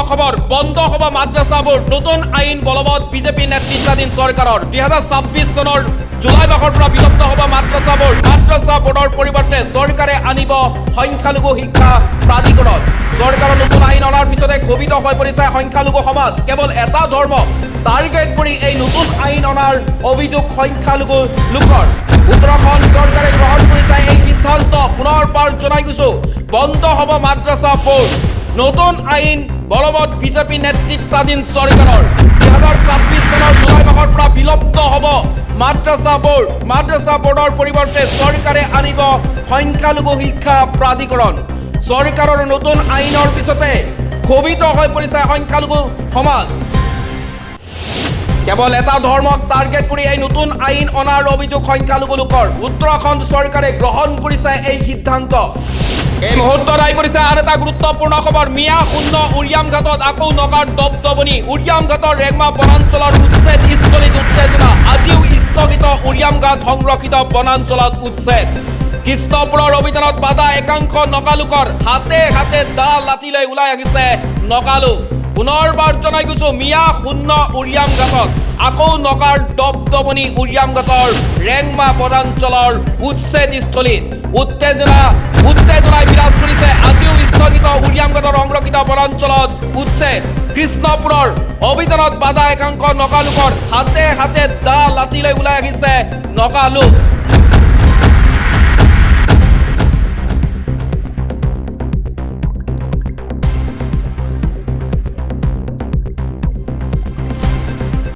খবৰ বন্ধ হব মাদ্ৰাসাবোৰ নতুন আইন বলবৎ বিজেপি নেতৃত্বাধীন চৰকাৰৰ 2026 চনৰ জুলাই মাহৰ পৰা বিলুপ্ত হব মাদ্ৰাসাবোৰ মাদ্ৰাসা বোৰ্ডৰ পৰিৱৰ্তে চৰকাৰে আনিব সংখ্যালঘু শিক্ষা প্ৰাধিকৰণ চৰকাৰৰ নতুন আইন অনাৰ পিছতে ক্ষোভিত হৈ পৰিছে সংখ্যালঘু সমাজ কেৱল এটা ধৰ্ম টাৰ্গেট কৰি এই নতুন আইন অনাৰ অভিযোগ সংখ্যালঘু লোকৰ উত্তৰাখণ্ড চৰকাৰে গ্ৰহণ কৰিছে এই সিদ্ধান্ত পুনৰবাৰ জনাই গৈছো বন্ধ হব মাদ্ৰাসা বোৰ্ড নতুন আইন বলবৎ বিজেপি নেতৃত্বাধীন চৰকাৰৰ 2026 চনৰ জুলাই মাহৰ পৰা বিলুপ্ত হব মাদ্ৰাসা বোৰ্ডৰ পৰিৱৰ্তে চৰকাৰে আনিব সংখ্যালঘু শিক্ষা প্ৰাধিকৰণ চৰকাৰৰ নতুন আইনৰ পিছতে ক্ষোভিত হৈ পৰিছে সংখ্যালঘু সমাজ কেৱল এটা ধৰ্মক টাৰ্গেট কৰি এই নতুন আইন অনাৰ অভিযোগ সংখ্যালঘু লোকৰ উত্তৰাখণ্ড চৰকাৰে গ্ৰহণ কৰিছে এই সিদ্ধান্ত এই মুহূৰ্তত আহি পৰিছে আন এটা গুৰুত্বপূৰ্ণ খবৰ মিয়া শূন্য উৰিয়াম ঘাটত আকৌ নগাঁৱৰ দপদপনি উৰিয়াম ঘাটৰ ৰেগমা বনাঞ্চলৰ উচ্ছেদ স্থলীত উত্তেজনা আজিও স্থগিত উৰিয়াম ঘাট সংৰক্ষিত বনাঞ্চলত উচ্ছেদ কৃষ্ণপুৰৰ অভিযানত বাধা একাংশ নগালোকৰ হাতে হাতে দা লাঠি লৈ ওলাই আহিছে নগালোক পুনৰবাৰ জনাই গৈছো মিয়া শূন্য উৰিয়াম ঘাটত আকৌ নগাঁৱৰ দপদপনি উৰিয়াম ঘাটৰ ৰেংমা বনাঞ্চলৰ উচ্ছেদ স্থলীত উত্তেজনাই বিৰাজ কৰিছে আজিও স্থগিত উৰিয়াম ঘাটৰ সংৰক্ষিত বনাঞ্চলত উচ্ছেদ কৃষ্ণপুৰৰ অভিযানত বাধা একাংশ নগালোকৰ হাতে হাতে দা লাঠি লৈ ওলাই আহিছে নগালোক